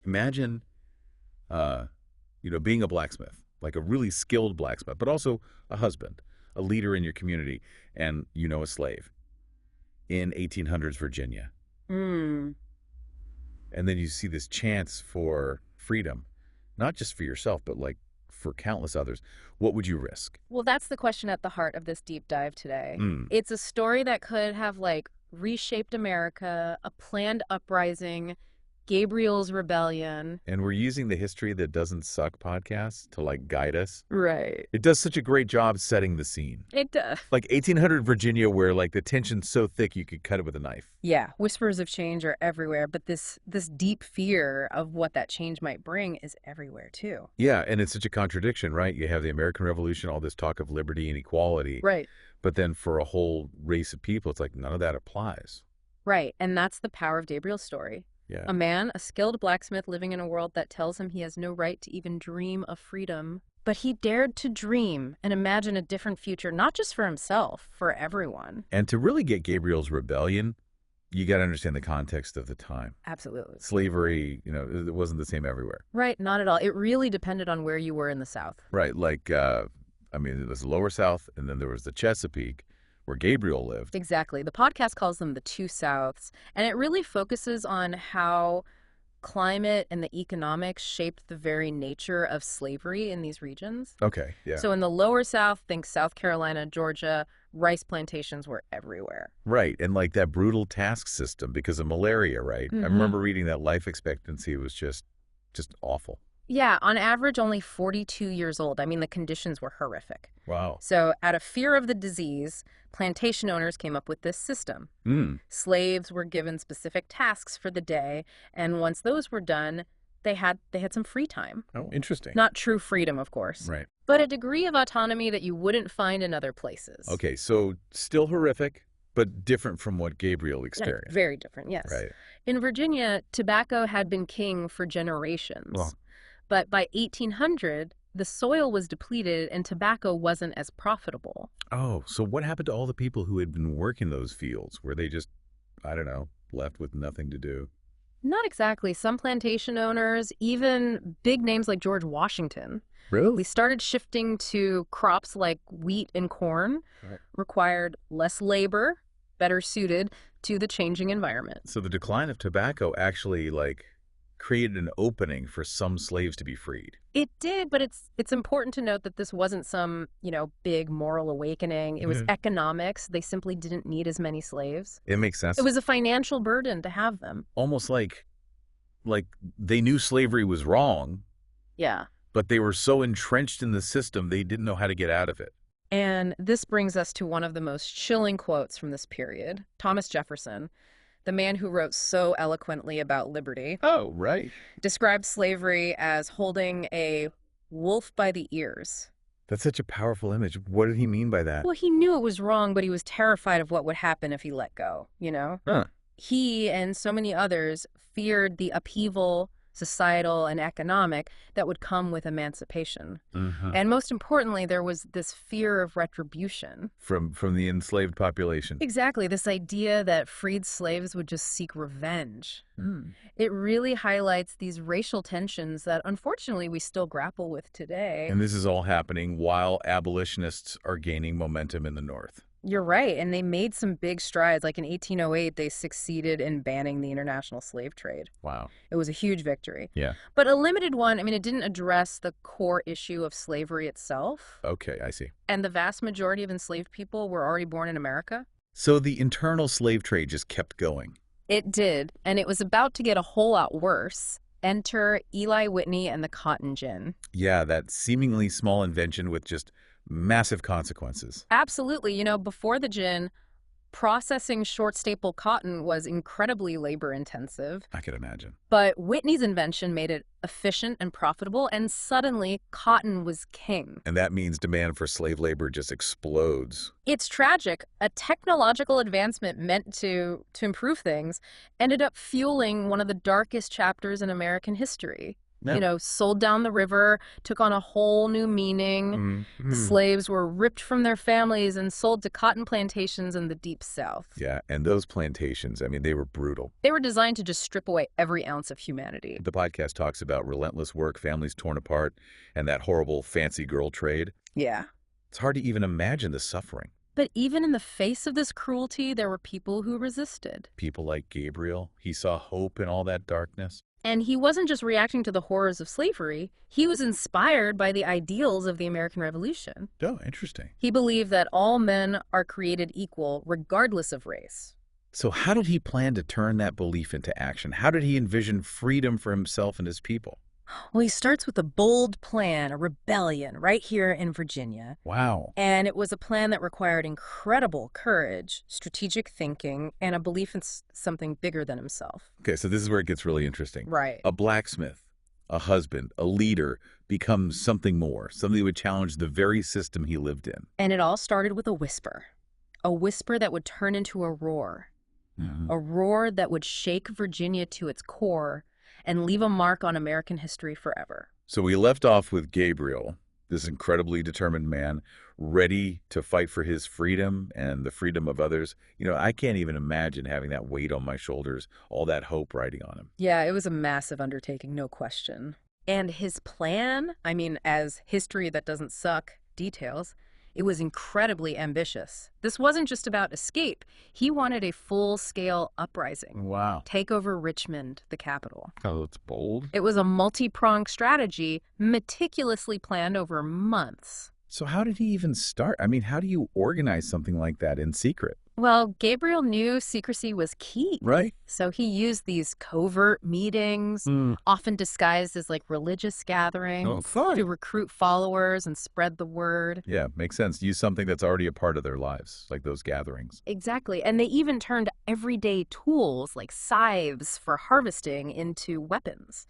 Imagine, uh, being a blacksmith, like a really skilled blacksmith, but also a husband, a leader in your community, and a slave in 1800s Virginia. Mm. And then you see this chance for freedom, not just for yourself, but like for countless others. What would you risk? Well, that's the question at the heart of this deep dive today. Mm. It's a story that could have, like, reshaped America, a planned uprising, Gabriel's rebellion. And we're using the History That Doesn't Suck podcast to like guide us. Right. It does such a great job setting the scene. It does. Like 1800 Virginia, where like the tension's so thick you could cut it with a knife. Yeah, whispers of change are everywhere, but this deep fear of what that change might bring is everywhere too. Yeah, and it's such a contradiction, right? You have the American Revolution, all this talk of liberty and equality. Right. But then for a whole race of people, it's like none of that applies. Right, and that's the power of Gabriel's story. Yeah. A man, a skilled blacksmith living in a world that tells him he has no right to even dream of freedom. But he dared to dream and imagine a different future, not just for himself, for everyone. And to really get Gabriel's rebellion, you got to understand the context of the time. Absolutely. Slavery, it wasn't the same everywhere. Right, not at all. It really depended on where you were in the South. Right, like, it was the Lower South, and then there was the Chesapeake, where Gabriel lived. Exactly. The podcast calls them the two Souths, and it really focuses on how climate and the economics shaped the very nature of slavery in these regions. Okay, yeah. So in the Lower South, think South Carolina, Georgia, rice plantations were everywhere. Right, and like that brutal task system because of malaria, right? I remember reading that life expectancy was just awful. Yeah, on average, only 42 years old. I mean, the conditions were horrific. Wow. So out of fear of the disease, plantation owners came up with this system. Slaves were given specific tasks for the day, and once those were done, they had some free time. Oh, interesting. Not true freedom, of course. Right. But a degree of autonomy that you wouldn't find in other places. Okay, so still horrific, but different from what Gabriel experienced. Very different, yes. Right. In Virginia, tobacco had been king for generations. Well. But by 1800, the soil was depleted and tobacco wasn't as profitable. Oh, so what happened to all the people who had been working those fields? Were they just, I don't know, left with nothing to do? Not exactly. Some plantation owners, even big names like George Washington, Really? we started shifting to crops like wheat and corn, required less labor, better suited to the changing environment. So the decline of tobacco actually, created an opening for some slaves to be freed. It did, but it's important to note that this wasn't some, big moral awakening. It was economics. They simply didn't need as many slaves. It makes sense. It was a financial burden to have them. Almost like they knew slavery was wrong, Yeah. but they were so entrenched in the system they didn't know how to get out of it. And this brings us to one of the most chilling quotes from this period. Thomas Jefferson, the man who wrote so eloquently about liberty, Oh, right. described slavery as holding a wolf by the ears. That's such a powerful image. What did he mean by that? Well, he knew it was wrong, but he was terrified of what would happen if he let go, Huh. He and so many others feared the upheaval, societal and economic, that would come with emancipation. And most importantly, there was this fear of retribution. From the enslaved population. Exactly, this idea that freed slaves would just seek revenge. It really highlights these racial tensions that unfortunately we still grapple with today. And this is all happening while abolitionists are gaining momentum in the North. You're right, and they made some big strides. Like in 1808, they succeeded in banning the international slave trade. Wow. It was a huge victory. Yeah. But a limited one. I mean, it didn't address the core issue of slavery itself. Okay, I see. And the vast majority of enslaved people were already born in America. So the internal slave trade just kept going. It did, and it was about to get a whole lot worse. Enter Eli Whitney and the cotton gin. Yeah, that seemingly small invention with just massive consequences. Absolutely. Before the gin, processing short staple cotton was incredibly labor intensive. I could imagine. But Whitney's invention made it efficient and profitable, and suddenly cotton was king. And that means demand for slave labor just explodes. It's tragic. A technological advancement meant to improve things ended up fueling one of the darkest chapters in American history. Yeah. Sold down the river, took on a whole new meaning. Slaves were ripped from their families and sold to cotton plantations in the Deep South. Yeah, and those plantations, I mean, they were brutal. They were designed to just strip away every ounce of humanity. The podcast talks about relentless work, families torn apart, and that horrible fancy girl trade. Yeah. It's hard to even imagine the suffering. But even in the face of this cruelty, there were people who resisted. People like Gabriel, he saw hope in all that darkness. And he wasn't just reacting to the horrors of slavery. He was inspired by the ideals of the American Revolution. Oh, interesting. He believed that all men are created equal, regardless of race. So how did he plan to turn that belief into action? How did he envision freedom for himself and his people? Well, he starts with a bold plan, a rebellion, right here in Virginia. Wow. And it was a plan that required incredible courage, strategic thinking, and a belief in something bigger than himself. Okay, so this is where it gets really interesting. Right. A blacksmith, a husband, a leader becomes something more, something that would challenge the very system he lived in. And it all started with a whisper that would turn into a roar. A roar that would shake Virginia to its core and leave a mark on American history forever. So we left off with Gabriel, this incredibly determined man, ready to fight for his freedom and the freedom of others. I can't even imagine having that weight on my shoulders, all that hope riding on him. Yeah, it was a massive undertaking, no question. And his plan, as history that doesn't suck details, it was incredibly ambitious. This wasn't just about escape. He wanted a full-scale uprising. Wow. Take over Richmond, the capital. Oh, that's bold. It was a multi-pronged strategy, meticulously planned over months. So how did he even start? How do you organize something like that in secret? Well, Gabriel knew secrecy was key. Right. So he used these covert meetings, often disguised as religious gatherings, to recruit followers and spread the word. Yeah, makes sense. Use something that's already a part of their lives, like those gatherings. Exactly. And they even turned everyday tools like scythes for harvesting into weapons.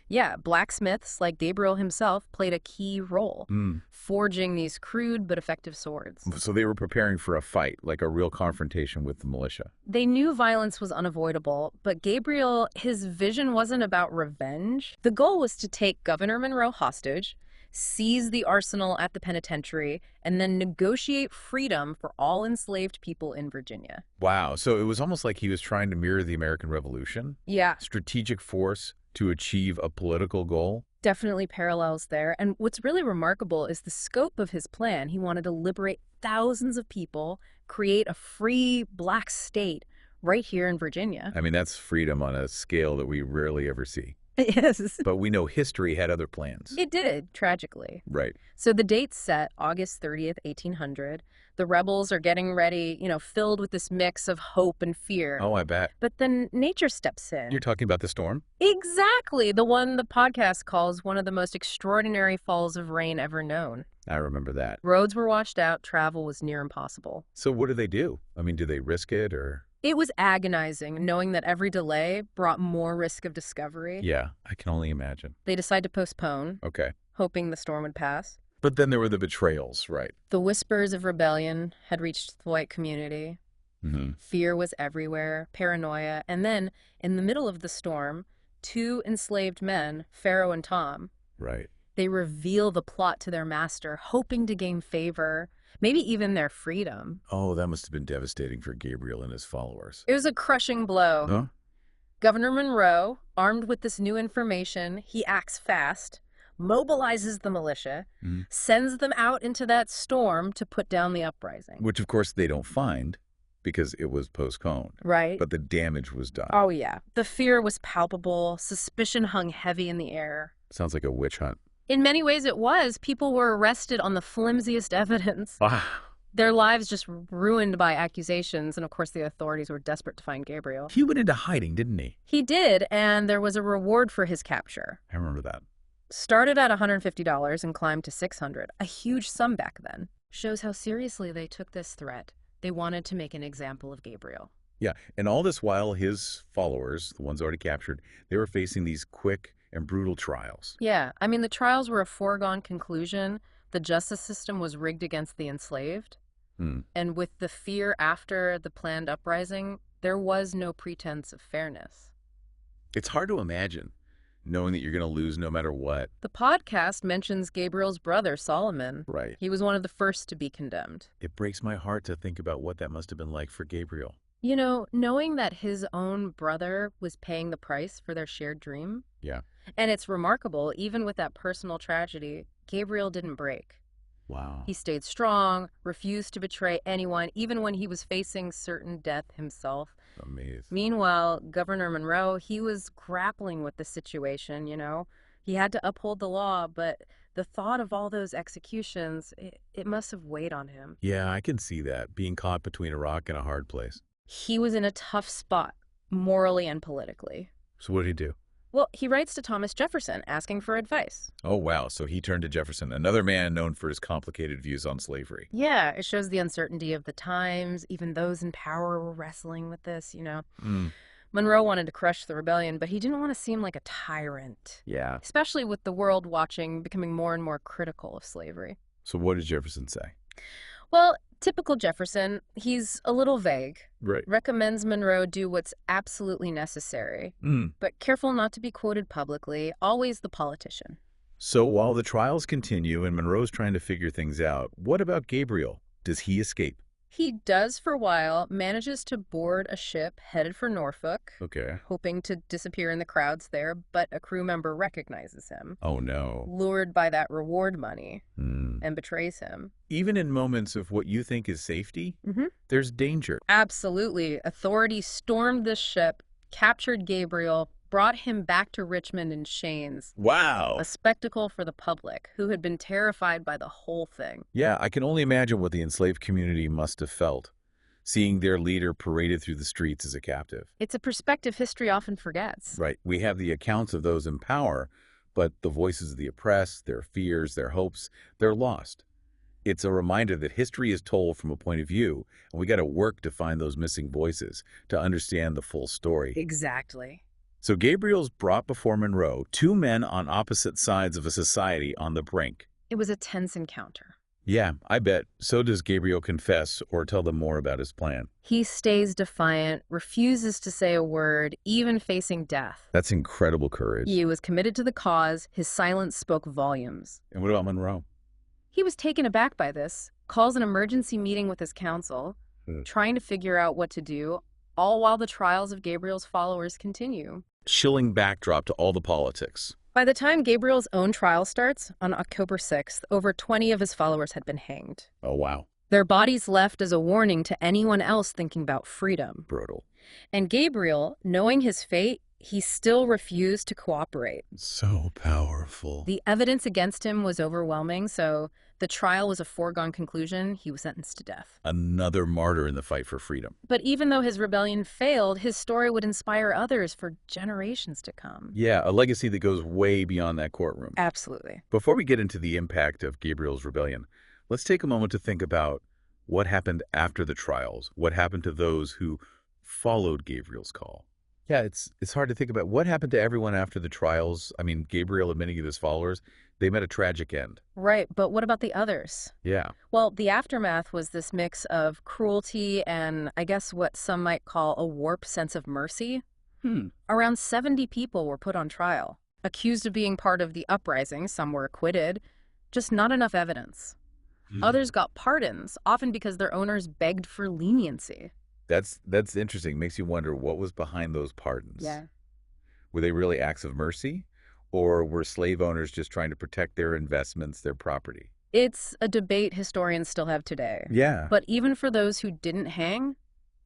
Yeah, blacksmiths like Gabriel himself played a key role, forging these crude but effective swords. So they were preparing for a fight, like a real confrontation with the militia. They knew violence was unavoidable, but Gabriel, his vision wasn't about revenge. The goal was to take Governor Monroe hostage, seize the arsenal at the penitentiary, and then negotiate freedom for all enslaved people in Virginia. Wow. So it was almost like he was trying to mirror the American Revolution? Yeah. Strategic force to achieve a political goal? Definitely parallels there. And what's really remarkable is the scope of his plan. He wanted to liberate thousands of people, create a free black state right here in Virginia. That's freedom on a scale that we rarely ever see. Yes. But we know history had other plans. It did, tragically. Right. So the date's set, August 30th, 1800. The rebels are getting ready, filled with this mix of hope and fear. Oh, I bet. But then nature steps in. You're talking about the storm? Exactly. The one the podcast calls one of the most extraordinary falls of rain ever known. I remember that. Roads were washed out. Travel was near impossible. So what do they do? Do they risk it or? It was agonizing, knowing that every delay brought more risk of discovery. Yeah, I can only imagine. They decided to postpone, Okay. hoping the storm would pass. But then there were the betrayals, right? The whispers of rebellion had reached the white community. Fear was everywhere, paranoia. And then, in the middle of the storm, two enslaved men, Pharaoh and Tom, Right. they reveal the plot to their master, hoping to gain favor, maybe even their freedom. Oh, that must have been devastating for Gabriel and his followers. It was a crushing blow. Huh? Governor Monroe, armed with this new information, he acts fast, mobilizes the militia, sends them out into that storm to put down the uprising. Which, of course, they don't find because it was postponed. Right. But the damage was done. Oh, yeah. The fear was palpable. Suspicion hung heavy in the air. Sounds like a witch hunt. In many ways it was. People were arrested on the flimsiest evidence. Wow. Their lives just ruined by accusations, and of course the authorities were desperate to find Gabriel. He went into hiding, didn't he? He did, and there was a reward for his capture. I remember that. Started at $150 and climbed to $600, a huge sum back then. Shows how seriously they took this threat. They wanted to make an example of Gabriel. Yeah, and all this while his followers, the ones already captured, they were facing these quick and brutal trials. Yeah, the trials were a foregone conclusion. The justice system was rigged against the enslaved. And with the fear after the planned uprising, there was no pretense of fairness. It's hard to imagine knowing that you're going to lose no matter what. The podcast mentions Gabriel's brother, Solomon. Right. He was one of the first to be condemned. It breaks my heart to think about what that must have been like for Gabriel. You know, knowing that his own brother was paying the price for their shared dream. Yeah. And it's remarkable, even with that personal tragedy, Gabriel didn't break. Wow. He stayed strong, refused to betray anyone, even when he was facing certain death himself. Amazing. Meanwhile, Governor Monroe, he was grappling with the situation, you know. He had to uphold the law, but the thought of all those executions, it must have weighed on him. Yeah, I can see that, being caught between a rock and a hard place. He was in a tough spot, morally and politically. So what did he do? Well, he writes to Thomas Jefferson asking for advice. Oh, wow. So he turned to Jefferson, another man known for his complicated views on slavery. Yeah, it shows the uncertainty of the times. Even those in power were wrestling with this, you know. Monroe wanted to crush the rebellion, but he didn't want to seem like a tyrant. Yeah. Especially with the world watching, becoming more and more critical of slavery. So what did Jefferson say? Well, typical Jefferson, he's a little vague. Right. Recommends Monroe do what's absolutely necessary, but careful not to be quoted publicly, always the politician. So while the trials continue and Monroe's trying to figure things out, what about Gabriel? Does he escape? He does for a while, manages to board a ship headed for Norfolk, Okay. hoping to disappear in the crowds there, but a crew member recognizes him, Oh, no. lured by that reward money, and betrays him. Even in moments of what you think is safety, there's danger. Absolutely. Authorities stormed the ship, captured Gabriel, brought him back to Richmond in chains. Wow. A spectacle for the public, who had been terrified by the whole thing. Yeah, I can only imagine what the enslaved community must have felt, seeing their leader paraded through the streets as a captive. It's a perspective history often forgets. Right. We have the accounts of those in power, but the voices of the oppressed, their fears, their hopes, they're lost. It's a reminder that history is told from a point of view, and we got to work to find those missing voices to understand the full story. Exactly. So Gabriel's brought before Monroe, two men on opposite sides of a society on the brink. It was a tense encounter. Yeah, I bet. So does Gabriel confess or tell them more about his plan? He stays defiant, refuses to say a word, even facing death. That's incredible courage. He was committed to the cause. His silence spoke volumes. And what about Monroe? He was taken aback by this, calls an emergency meeting with his council, trying to figure out what to do, all while the trials of Gabriel's followers continue. Chilling backdrop to all the politics. By the time Gabriel's own trial starts, on October 6th, over 20 of his followers had been hanged. Oh, wow. Their bodies left as a warning to anyone else thinking about freedom. Brutal. And Gabriel, knowing his fate, he still refused to cooperate. So powerful. The evidence against him was overwhelming, so the trial was a foregone conclusion. He was sentenced to death. Another martyr in the fight for freedom. But even though his rebellion failed, his story would inspire others for generations to come. Yeah, a legacy that goes way beyond that courtroom. Absolutely. Before we get into the impact of Gabriel's rebellion, let's take a moment to think about what happened after the trials, what happened to those who followed Gabriel's call. Yeah, it's hard to think about what happened to everyone after the trials. I mean, Gabriel and many of his followers, they met a tragic end. Right, but what about the others? Yeah. Well, the aftermath was this mix of cruelty and, I guess, what some might call a warped sense of mercy. Around 70 people were put on trial, accused of being part of the uprising. Some were acquitted, just not enough evidence. Others got pardons, often because their owners begged for leniency. That's interesting. Makes you wonder what was behind those pardons. Yeah. Were they really acts of mercy? Or were slave owners just trying to protect their investments, their property? It's a debate historians still have today. Yeah. But even for those who didn't hang,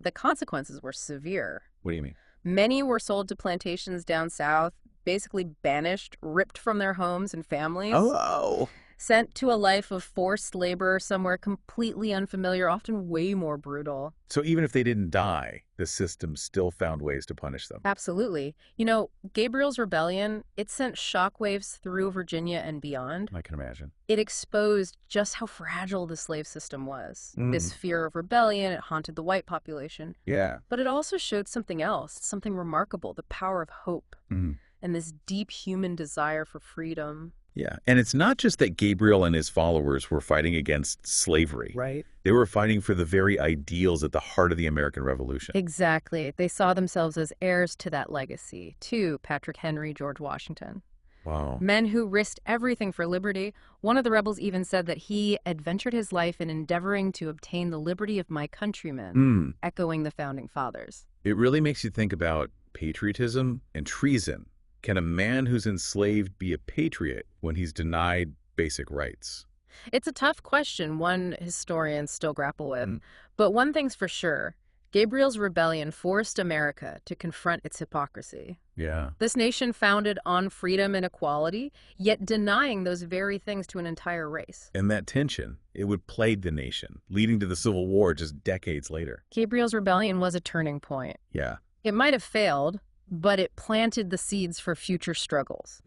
the consequences were severe. What do you mean? Many were sold to plantations down south, basically banished, ripped from their homes and families. Oh. Sent to a life of forced labor somewhere completely unfamiliar, often way more brutal. So even if they didn't die, the system still found ways to punish them. Absolutely. You know, Gabriel's rebellion, it sent shockwaves through Virginia and beyond. I can imagine. It exposed just how fragile the slave system was. This fear of rebellion, it haunted the white population. Yeah. But it also showed something else, something remarkable, the power of hope, and this deep human desire for freedom. Yeah. And it's not just that Gabriel and his followers were fighting against slavery. Right. They were fighting for the very ideals at the heart of the American Revolution. Exactly. They saw themselves as heirs to that legacy, to Patrick Henry, George Washington. Wow. Men who risked everything for liberty. One of the rebels even said that he adventured his life in endeavoring to obtain the liberty of my countrymen, echoing the founding fathers. It really makes you think about patriotism and treason. Can a man who's enslaved be a patriot when he's denied basic rights? It's a tough question, one historians still grapple with. But one thing's for sure, Gabriel's rebellion forced America to confront its hypocrisy. Yeah. This nation founded on freedom and equality, yet denying those very things to an entire race. And that tension, it would plague the nation, leading to the Civil War just decades later. Gabriel's rebellion was a turning point. Yeah. It might have failed, but it planted the seeds for future struggles,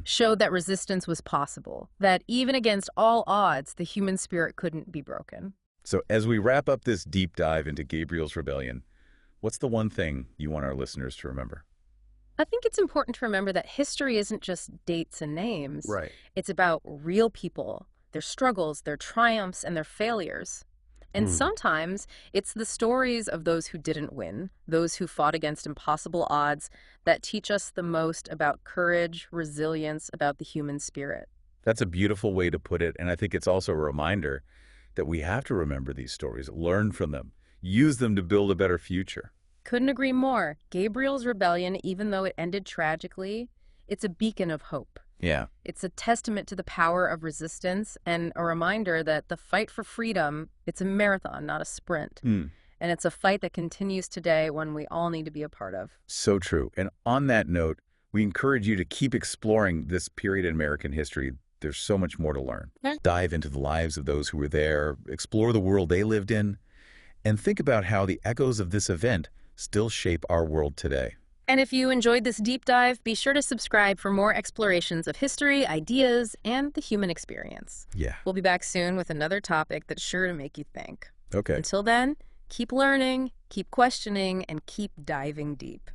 showed that resistance was possible, that even against all odds, the human spirit couldn't be broken. So as we wrap up this deep dive into Gabriel's rebellion, what's the one thing you want our listeners to remember? I think it's important to remember that history isn't just dates and names. Right. It's about real people, their struggles, their triumphs, and their failures. And sometimes it's the stories of those who didn't win, those who fought against impossible odds, that teach us the most about courage, resilience, about the human spirit. That's a beautiful way to put it, and I think it's also a reminder that we have to remember these stories, learn from them, use them to build a better future. Couldn't agree more. Gabriel's rebellion, even though it ended tragically, it's a beacon of hope. Yeah. It's a testament to the power of resistance and a reminder that the fight for freedom, it's a marathon, not a sprint. And it's a fight that continues today, one we all need to be a part of. So true. And on that note, we encourage you to keep exploring this period in American history. There's so much more to learn. Dive into the lives of those who were there, explore the world they lived in, and think about how the echoes of this event still shape our world today. And if you enjoyed this deep dive, be sure to subscribe for more explorations of history, ideas, and the human experience. Yeah. We'll be back soon with another topic that's sure to make you think. Okay. Until then, keep learning, keep questioning, and keep diving deep.